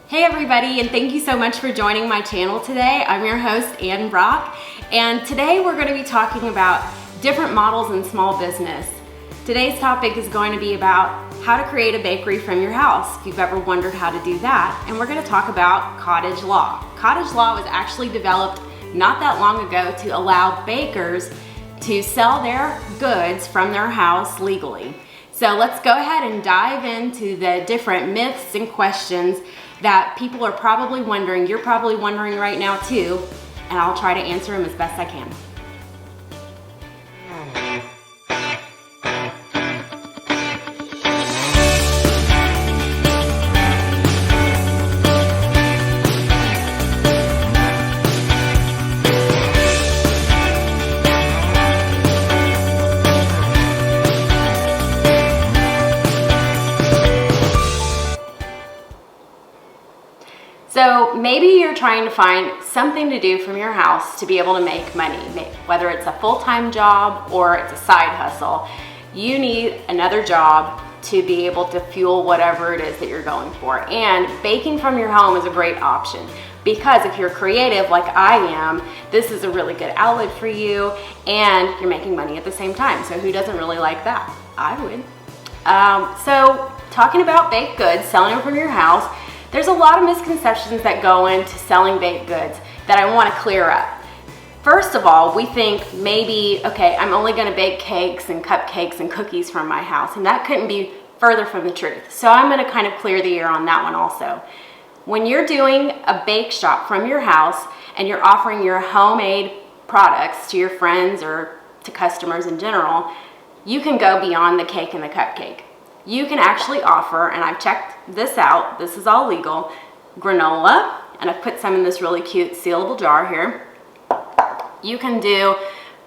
Hey everybody, and thank you so much for joining my channel today. I'm your host, Ann Brock, and today we're going to be talking about different models in small business. Today's topic is going to be about how to create a bakery from your house, if you've ever wondered how to do that, and we're going to talk about cottage law. Cottage law was actually developed not that long ago to allow bakers to sell their goods from their house legally. So let's go ahead and dive into the different myths and questions that people are probably wondering. You're probably wondering right now too, and I'll try to answer them as best I can. So maybe you're trying to find something to do from your house to be able to make money, whether it's a full-time job or it's a side hustle. You need another job to be able to fuel whatever it is that you're going for. And baking from your home is a great option because if you're creative like I am, this is a really good outlet for you and you're making money at the same time. So who doesn't really like that? I would. So talking about baked goods, selling them from your house, there's a lot of misconceptions that go into selling baked goods that I want to clear up. First of all, we think maybe, okay, I'm only going to bake cakes and cupcakes and cookies from my house, and that couldn't be further from the truth. So I'm going to kind of clear the air on that one also. When you're doing a bake shop from your house and you're offering your homemade products to your friends or to customers in general, you can go beyond the cake and the cupcake. You can actually offer, and I've checked this out, this is all legal, granola, and I've put some in this really cute sealable jar here. You can do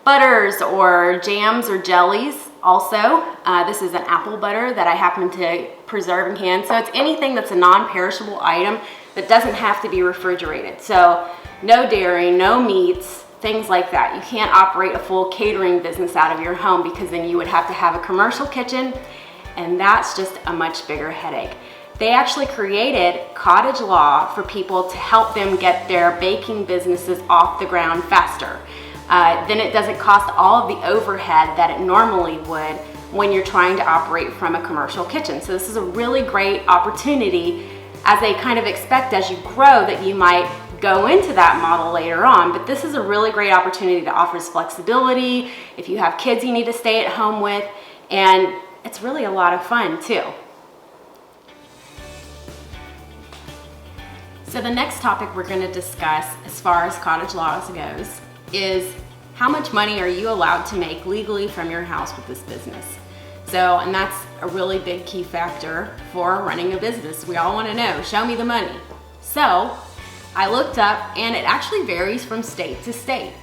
butters or jams or jellies also. This is an apple butter that I happen to preserve and can. So it's anything that's a non-perishable item that doesn't have to be refrigerated. So no dairy, no meats, things like that. You can't operate a full catering business out of your home because then you would have to have a commercial kitchen, and that's just a much bigger headache. They actually created cottage law for people to help them get their baking businesses off the ground faster. Then it doesn't cost all of the overhead that it normally would when you're trying to operate from a commercial kitchen. So this is a really great opportunity as they kind of expect as you grow that you might go into that model later on, but this is a really great opportunity that offers flexibility if you have kids you need to stay at home with, and it's really a lot of fun too. So the next topic we're going to discuss as far as cottage laws goes is how much money are you allowed to make legally from your house with this business. So, and that's a really big key factor for running a business. We all want to know, show me the money. So I looked up and it actually varies from state to state.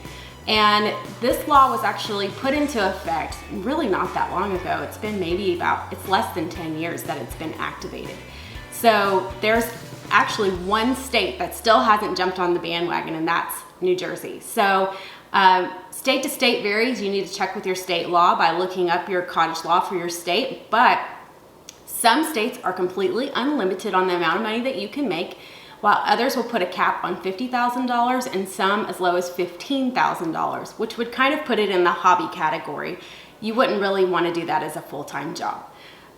And this law was actually put into effect really not that long ago. It's been it's less than 10 years that it's been activated. So there's actually one state that still hasn't jumped on the bandwagon, and that's New Jersey. So state to state varies. You need to check with your state law by looking up your cottage law for your state, but some states are completely unlimited on the amount of money that you can make, while others will put a cap on $50,000 and some as low as $15,000, which would kind of put it in the hobby category. You wouldn't really want to do that as a full-time job.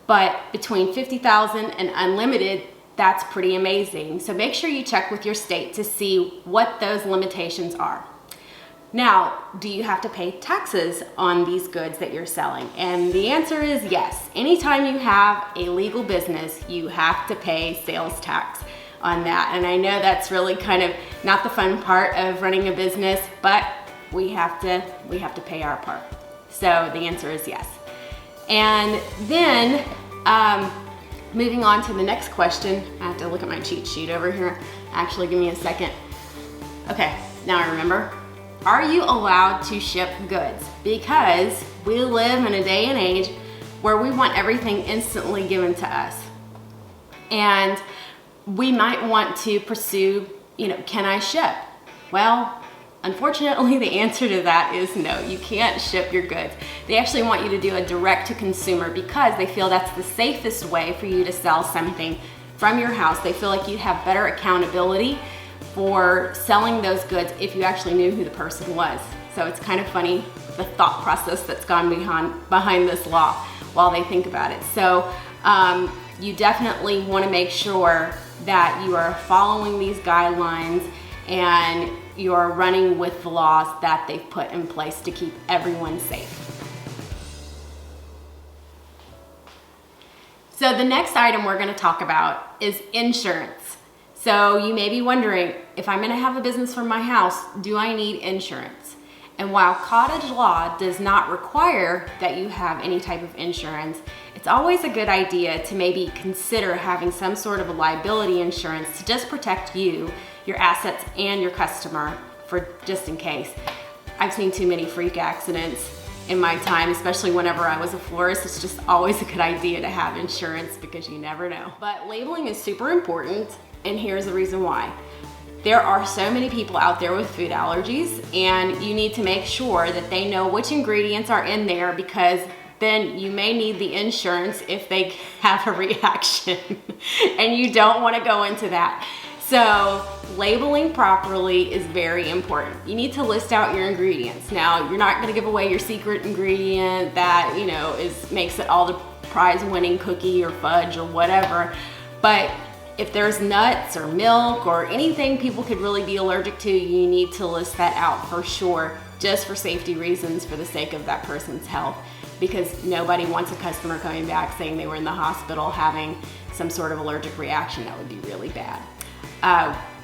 But between $50,000 and unlimited, that's pretty amazing. So make sure you check with your state to see what those limitations are. Now, do you have to pay taxes on these goods that you're selling? And the answer is yes. Anytime you have a legal business, you have to pay sales tax on that. And I know that's really kind of not the fun part of running a business, but we have to pay our part. So the answer is yes. And then moving on to the next question, I have to look at my cheat sheet over here. Actually, give me a second. Okay, now I remember. Are you allowed to ship goods? Because we live in a day and age where we want everything instantly given to us. And we might want to pursue, can I ship? Well, unfortunately, the answer to that is no, you can't ship your goods. They actually want you to do a direct to consumer because they feel that's the safest way for you to sell something from your house. They feel like you'd have better accountability for selling those goods if you actually knew who the person was. So it's kind of funny, the thought process that's gone behind this law while they think about it. So you definitely want to make sure that you are following these guidelines and you're running with the laws that they've put in place to keep everyone safe. So the next item we're going to talk about is insurance. So you may be wondering, if I'm going to have a business from my house, do I need insurance? And while cottage law does not require that you have any type of insurance, it's always a good idea to maybe consider having some sort of a liability insurance to just protect you, your assets, and your customer, for just in case. I've seen too many freak accidents in my time, especially whenever I was a florist. It's just always a good idea to have insurance because you never know. But labeling is super important, and here's the reason why. There are so many people out there with food allergies, and you need to make sure that they know which ingredients are in there, because then you may need the insurance if they have a reaction and you don't want to go into that. So labeling properly is very important. You need to list out your ingredients. Now, you're not going to give away your secret ingredient that, you know, makes it all the prize-winning cookie or fudge or whatever, but if there's nuts or milk or anything people could really be allergic to, you need to list that out for sure, just for safety reasons, for the sake of that person's health, because nobody wants a customer coming back saying they were in the hospital having some sort of allergic reaction. That would be really bad.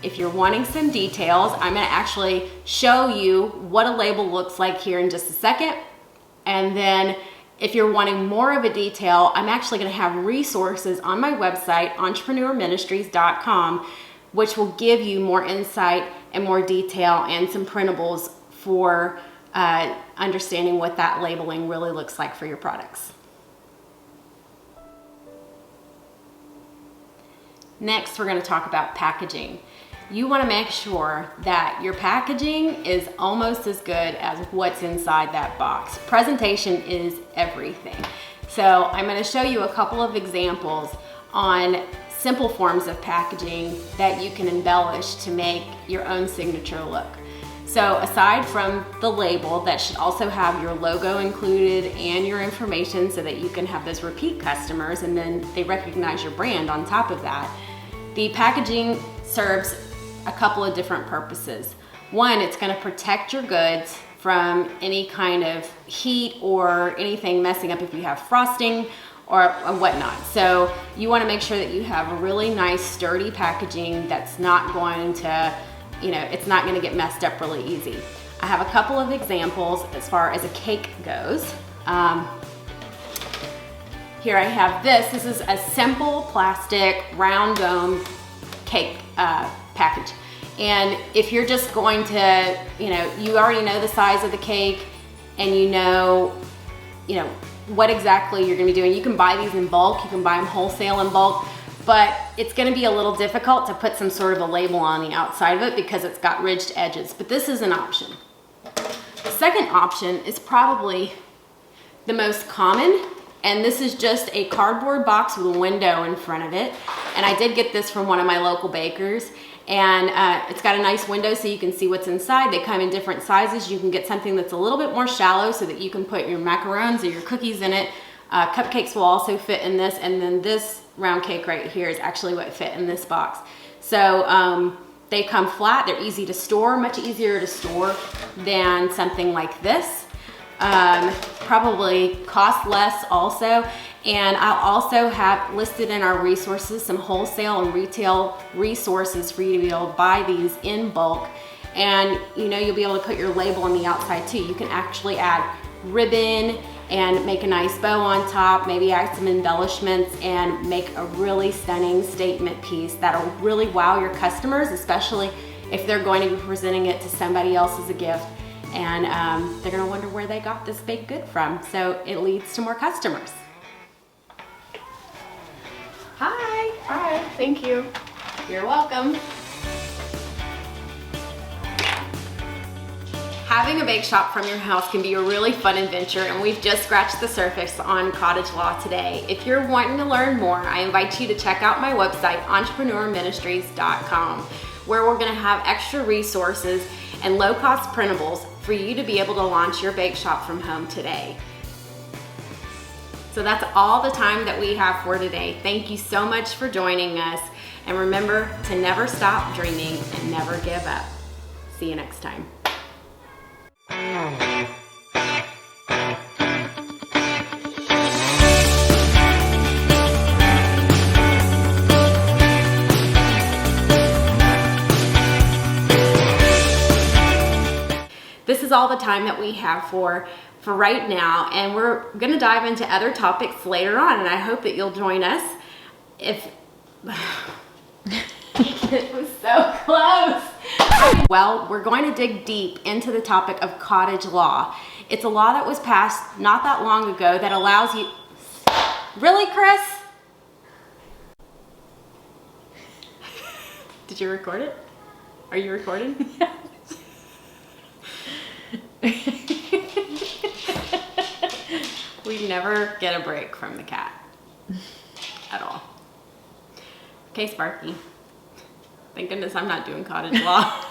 If you're wanting some details, I'm going to actually show you what a label looks like here in just a second. And then if you're wanting more of a detail, I'm actually going to have resources on my website, entrepreneurministries.com, which will give you more insight and more detail and some printables for understanding what that labeling really looks like for your products. Next, we're going to talk about packaging. You want to make sure that your packaging is almost as good as what's inside that box. Presentation is everything. So I'm going to show you a couple of examples on simple forms of packaging that you can embellish to make your own signature look. So aside from the label that should also have your logo included and your information so that you can have those repeat customers and then they recognize your brand on top of that, the packaging serves a couple of different purposes. One, it's going to protect your goods from any kind of heat or anything messing up if you have frosting or whatnot. So you want to make sure that you have a really nice sturdy packaging that's not going to, it's not going to get messed up really easy. I have a couple of examples as far as a cake goes. Here I have this is a simple plastic round dome cake package. And if you're just going to, you already know the size of the cake and you know what exactly you're gonna be doing. You can buy these in bulk, you can buy them wholesale in bulk, but it's gonna be a little difficult to put some sort of a label on the outside of it because it's got ridged edges, but this is an option. The second option is probably the most common, and this is just a cardboard box with a window in front of it. And I did get this from one of my local bakers, and it's got a nice window so you can see what's inside. They come in different sizes. You can get something that's a little bit more shallow so that you can put your macarons or your cookies in it. Cupcakes will also fit in this, and then this round cake right here is actually what fit in this box. So they come flat, they're easy to store, much easier to store than something like this. Probably cost less also. And I'll also have listed in our resources some wholesale and retail resources for you to be able to buy these in bulk. And you'll be able to put your label on the outside too. You can actually add ribbon and make a nice bow on top, maybe add some embellishments and make a really stunning statement piece that'll really wow your customers, especially if they're going to be presenting it to somebody else as a gift. And they're gonna wonder where they got this baked good from. So it leads to more customers. Hi. Hi, thank you. You're welcome. Having a bake shop from your house can be a really fun adventure, and we've just scratched the surface on cottage law today. If you're wanting to learn more, I invite you to check out my website, entrepreneurministries.com, where we're gonna have extra resources and low-cost printables for you to be able to launch your bake shop from home today. So that's all the time that we have for today. Thank you so much for joining us, and remember to never stop dreaming and never give up. See you next time. This is all the time that we have for right now, and we're going to dive into other topics later on, and I hope that you'll join us. If it was so close. Well, we're going to dig deep into the topic of cottage law. It's a law that was passed not that long ago that allows you... Really, Chris? Did you record it? Are you recording? We never get a break from the cat at all. Okay, Sparky. Thank goodness I'm not doing cottage law.